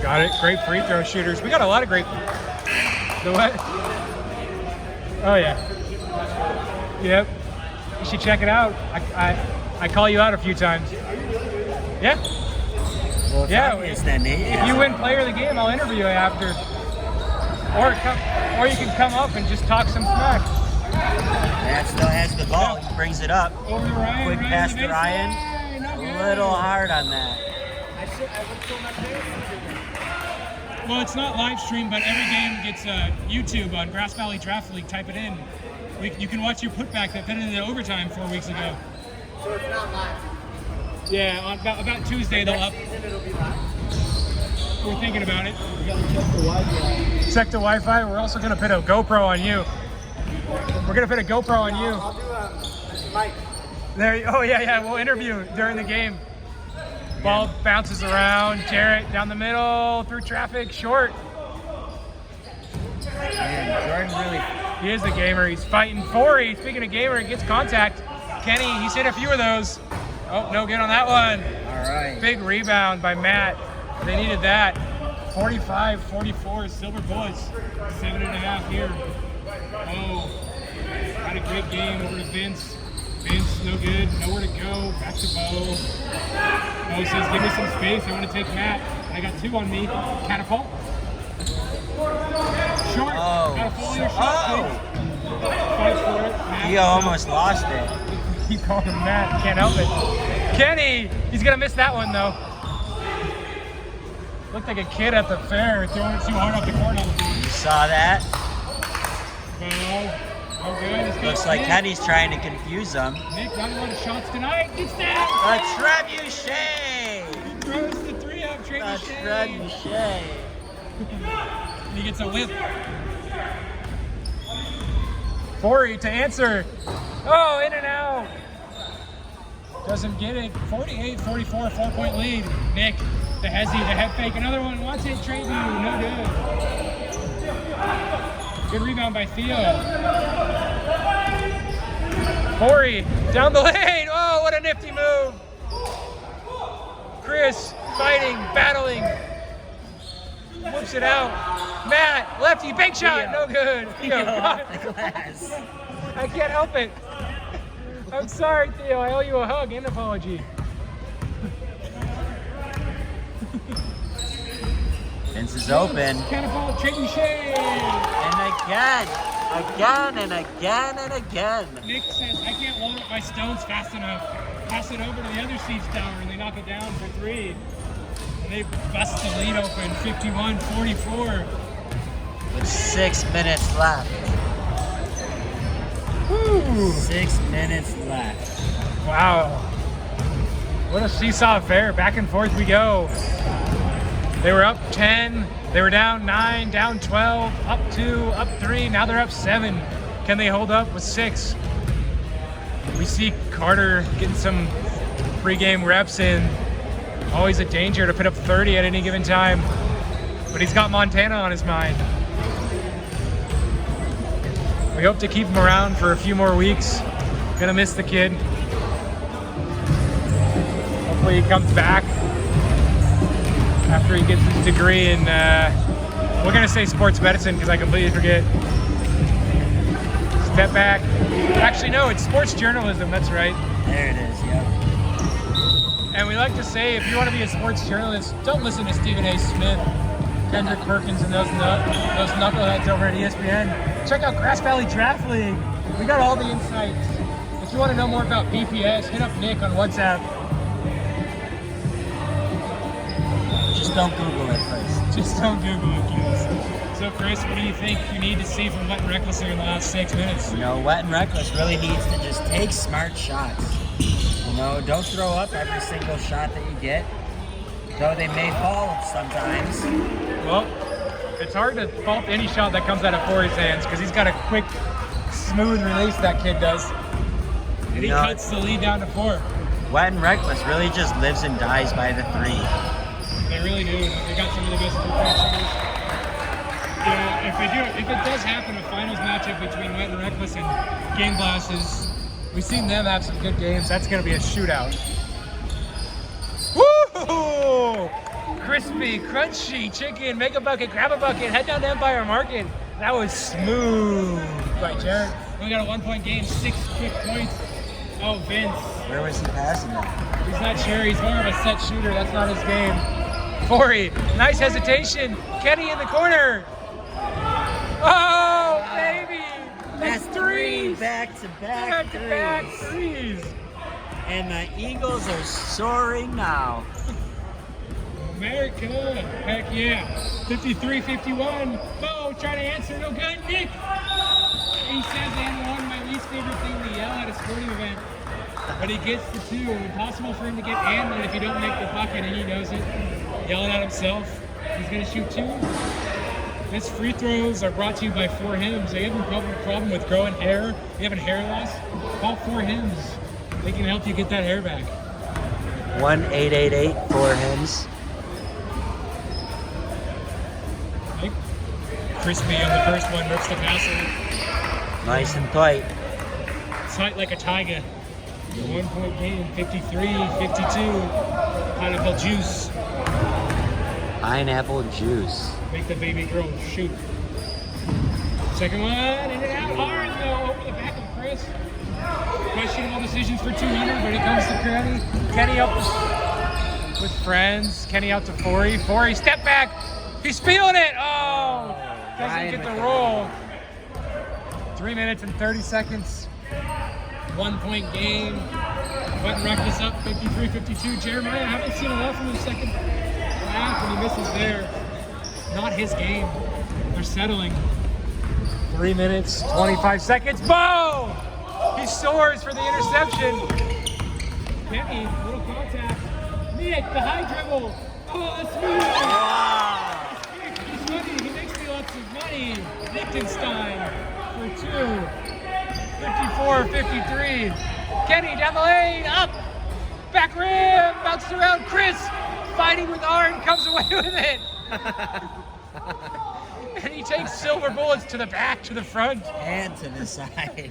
Got it. Great free throw shooters. We got a lot of great. The what? Oh yeah. Yep. You should check it out. I call you out a few times. Yeah. Well, it's Yeah. obvious then, Nate. If you win player of the game, I'll interview you after. Or you can come up and just talk some smack. Matt still has the ball. He brings it up. Over to Ryan. Quick Ryan pass the to Ryan. baseline. Not good. A little hard on that. Well, it's not live stream, but every game gets YouTube on Grass Valley Draft League. Type it in. You can watch your putback that put into overtime 4 weeks ago. So it's not live. Yeah, on about Tuesday they'll up. Season it'll be live. We're thinking about it. You gotta check the Wi-Fi. Check the Wi-Fi. We're also gonna put a GoPro on you. We're gonna put a GoPro on you. I'll do Mike. There. Oh yeah. We'll interview during the game. Ball bounces around. Jarrett down the middle through traffic, short. Man, Jordan really. He is a gamer. He's fighting Forey. Speaking of gamer, he gets contact. Kenny, he's hit a few of those. Oh, no good on that one. All right. Big rebound by Matt. They needed that. 45-44, Silver Bullets. 7.5 here. Oh, had a great game over to Vince. Vince, no good, nowhere to go. Back to Bo. Bo says, give me some space. I want to take Matt. I got 2 on me. Catapult. Short. Gotta follow your shot, kids. Fights for it. Matt, Theo almost lost it. Keep calling him Matt. Can't help it. Kenny, he's gonna miss that one though. Looked like a kid at the fair throwing it too hard off the corner. You saw that? No good. Looks like Kathie's trying to confuse them. Nick, not a lot of shots tonight. Gets that. A trebuchet! He throws the 3-up A trebuchet. trebuchet. He gets a whip. Forey to answer. Oh, in and out. Doesn't get it. 48-44, 4-point lead. Nick, the hezzy, the head fake. Another one. Wants it. Trade you. No good. Good rebound by Theo. Forey down the lane. Oh, what a nifty move. Chris fighting, battling. Whips it out. Matt, lefty, big shot, no good. Theo, Off the glass. I can't help it. I'm sorry, Theo. I owe you a hug and an apology. Vince is open. Catapult, trebuchet. And again. Again and again and again. Nick says, I can't load up my stones fast enough. Pass it over to the other siege tower and they knock it down for 3. And they bust the lead open, 51-44. With 6 minutes left. Woo. 6 minutes left. Wow. What a seesaw affair. Back and forth we go. They were up 10. They were down 9, down 12, up 2, up 3. Now they're up 7. Can they hold up with 6? We see Carter getting some pregame reps in. Always a danger to put up 30 at any given time. But he's got Montana on his mind. We hope to keep him around for a few more weeks. Gonna miss the kid. Hopefully he comes back after he gets his degree in, we're gonna say sports medicine because I completely forget. Step back. Actually, no, it's sports journalism, that's right. There it is, yep. And we like to say, if you want to be a sports journalist, don't listen to Stephen A. Smith, Kendrick Perkins, and those knuckleheads over at ESPN. Check out Grass Valley Draft League. We got all the insights. If you want to know more about BPS, hit up Nick on WhatsApp. Just don't Google it first. Just don't Google it, kids. So, Chris, what do you think you need to see from Wet and Reckless in the last 6 minutes? You know, Wet and Reckless really needs to just take smart shots. You know, don't throw up every single shot that you get, though they may fall sometimes. Well, it's hard to fault any shot that comes out of Forey's hands because he's got a quick, smooth release that kid does. And he cuts the lead down to 4. Wet and Reckless really just lives and dies by the 3. They really do. They got some of the best three-point shooters. You know, if it does happen, a finals matchup between Wet and Reckless and Game Glasses, we've seen them have some good games. That's going to be a shootout. Woo! Crispy, crunchy chicken. Make a bucket, grab a bucket, head down to Empire Market. That was smooth by Jared. We got a 1-point game, 6 quick points. Oh, Vince. Where was he passing that? He's not sure. He's more of a set shooter. That's not his game. Forey, nice hesitation. Kenny in the corner. Oh, baby. That's 3s. Back-to-back threes. And the Eagles are soaring now. America. Heck yeah. 53-51. Bo trying to answer. No good. Nick. He says, and one, my least favorite thing to yell at a sporting event. But he gets the 2. Impossible for him to get and one if you don't make the bucket, and he knows it. Yelling at himself. He's going to shoot 2. His free throws are brought to you by 4 Hymns. They have a problem with growing hair. You having hair loss? Call 4 Hymns. They can help you get that hair back. 1-888 4 Hymns. Nick. Crispy on the first one. Rips the passer. Nice and tight. Tight like a tiger. 1-point game, 53-52. Pineapple juice. Pineapple juice. Make the baby girl shoot. Second one, and it out hard though, over the back of Chris. Questionable decisions for 200, but it comes to Kenny. Kenny up with friends. Kenny out to Forey. Forey, step back. He's feeling it. Oh, doesn't get the roll. 3 minutes and 30 seconds. 1 point game. Button wrapped this up, 53-52. Jeremiah, I haven't seen a lot from the second half when he misses there. Not his game. They're settling. 3 minutes, 25 seconds. Boom! He soars for the interception. Kenny, little contact. Nick, the high dribble. Oh, that's smooth. Wow. He's funny. He makes me lots of money. Liechtenstein for 2. 54-53. Kenny down the lane, up. Back rim, bounces around. Chris fighting with Arn, comes away with it. And he takes silver bullets to the back, to the front. And to the side.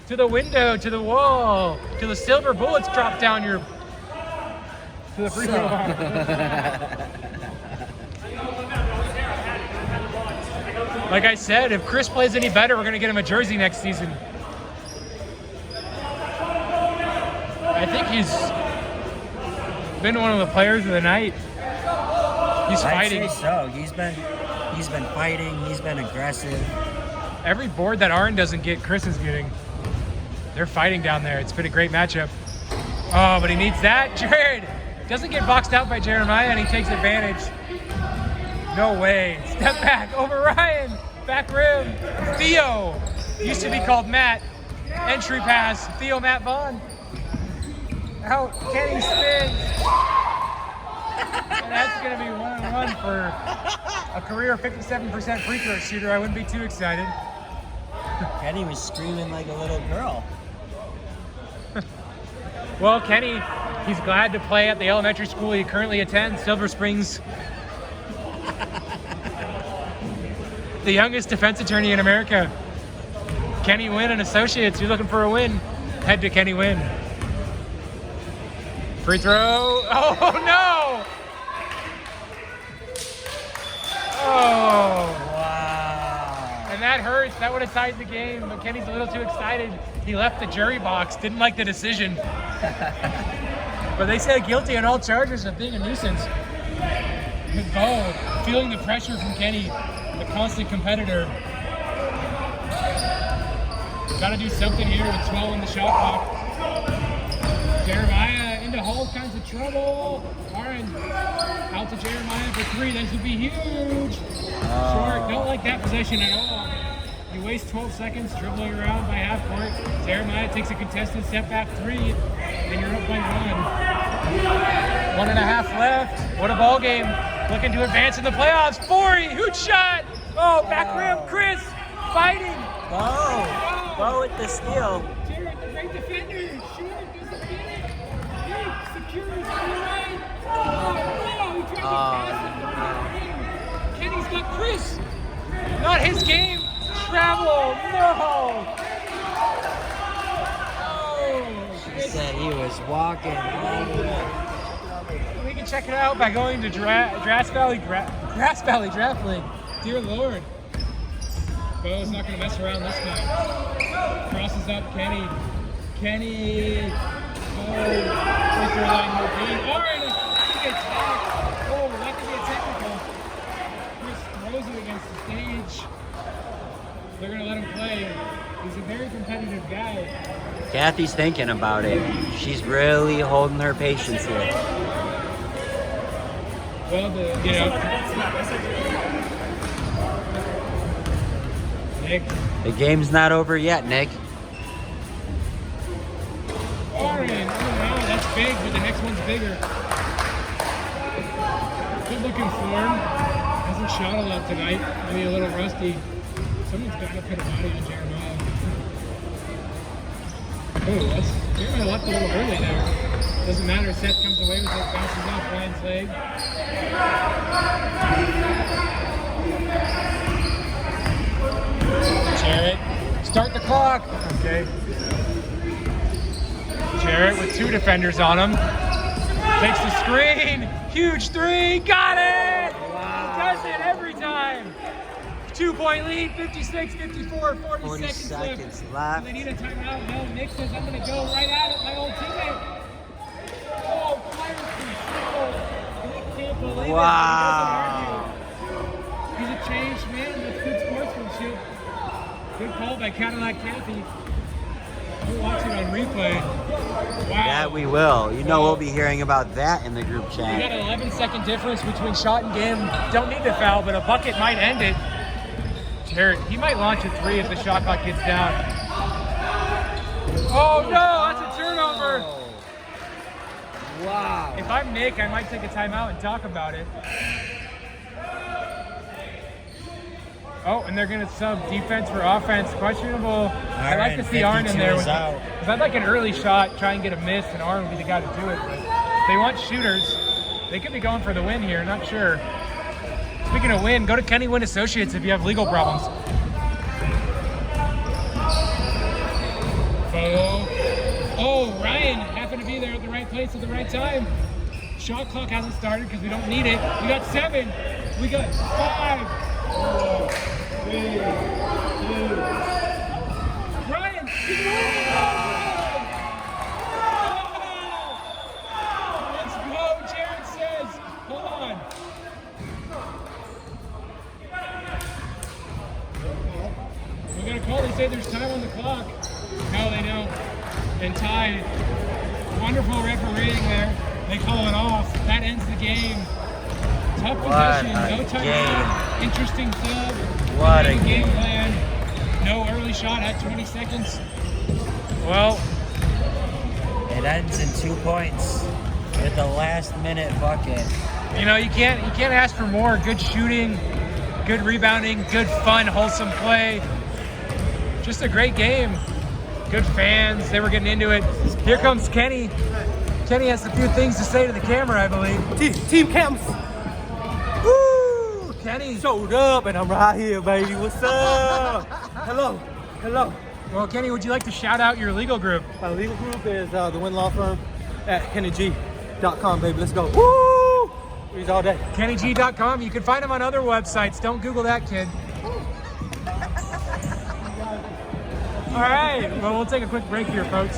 To the window, to the wall, till the silver bullets drop down your to the free throw line. Like I said, if Chris plays any better, we're gonna get him a jersey next season. I think he's been one of the players of the night. He's fighting. I'd say so. He's been fighting. He's been aggressive. Every board that Arn doesn't get, Chris is getting. They're fighting down there. It's been a great matchup. Oh, but he needs that. Jared doesn't get boxed out by Jeremiah, and he takes advantage. No way. Step back over Ryan. Back rim. Theo. Used to be called Matt. Entry pass. Theo Matt Vaughn. Out. Kenny spins. And that's going to be 1-on-1 for a career 57% free throw shooter. I wouldn't be too excited. Kenny was screaming like a little girl. Well, Kenny, he's glad to play at the elementary school he currently attends, Silver Springs. The youngest defense attorney in America. Kenny Wynn and Associates, you're looking for a win. Head to Kenny Wynn. Free throw. Oh, no! Oh. Wow. And that hurts. That would have tied the game, but Kenny's a little too excited. He left the jury box, didn't like the decision. But they said guilty on all charges of being a nuisance. Good ball. Feeling the pressure from Kenny, the constant competitor. Got to do something here with 12 in the shot clock. Jeremiah into all kinds of trouble. Arn out to Jeremiah for 3. This would be huge. Short. Don't like that possession at all. You waste 12 seconds dribbling around by half court. Jeremiah takes a contested step back 3, and you're up by 1. 1.5 left. What a ball game. Looking to advance in the playoffs. Forey, huge shot. Oh, back rim. Chris fighting. Bo with the steal. Jared, the great defender. Short doesn't get it. Big secures to the right. Oh, he tried to pass it. Kenny's got Chris. Not his game. Travel. No. He said he was walking all the way. We can check it out by going to Grass Valley Draft League. Dear Lord. Bo's not going to mess around this time. Crosses up Kenny. Kenny. Oh, free throw line no good. All right, he gets back. Oh, that could be a technical. Chris throws it against the stage. They're going to let him play. He's a very competitive guy. Kathie's thinking about it. She's really holding her patience here. Well, Nick. The game's not over yet, Nick. Orange. Oh, wow, that's big, but the next one's bigger. Good looking form. Hasn't shot a lot tonight. Maybe a little rusty. Someone's got to put a body on Jeremiah. Oh, Jeremiah left a little early there. Doesn't matter. Seth comes away with it, bounces off Ryan's leg. Jarrett, start the clock. Okay. Jarrett with 2 defenders on him. Takes the screen. Huge 3. Got it! 2-point lead, 56, 54, 40, 40 seconds seconds left. left. Do they need a timeout? No, Nick says I'm going to go right at it, my old teammate. Oh, fire control. Nick can't believe Wow. it. He's a changed man. That's good sportsmanship. Good call by Cadillac Kathie. We'll watch it on replay. Wow. That we will. You know we'll be hearing about that in the group We got chat. an 11-second difference between shot and game. Don't need to foul, but a bucket might end it. Jared, he might launch a 3 if the shot clock gets down. Oh no, that's a turnover. Wow. If I'm Nick, I might take a timeout and talk about it. Oh, and they're gonna sub defense for offense. Questionable. I like to see Arn in there. If I'd like an early shot, try and get a miss, and Arn would be the guy to do it. But they want shooters. They could be going for the win here, not sure. Speaking of win, go to Kenny Wynn Associates if you have legal problems. Oh, Ryan happened to be there at the right place at the right time. Shot clock hasn't started because we don't need it. We got 7. We got 5. 4, 3, 2. Ryan! Let's go, Jared says. Hold on. We got a call. They say there's time on the clock. No, they don't. And tied. Wonderful refereeing there. They call it off. That ends the game. Tough possession. No timeout. Interesting sub. What a game plan. No early shot at 20 seconds. Well, It ends in 2 points with the last minute bucket. you know, you can't ask for more. Good shooting, good rebounding, good fun, wholesome play. Just a great game. Good fans. They were getting into it. Here comes Kenny. Kenny has a few things to say to the camera, I believe. Team Camps Woo! Kenny. showed up and I'm right here, baby. What's up? Hello. Well, Kenny, would you like to shout out your legal group? My legal group is the Win Law Firm at KennyG.com, baby. Let's go. Woo! He's all day. KennyG.com. You can find him on other websites. Don't Google that, kid. All right. Well, we'll take a quick break here, folks.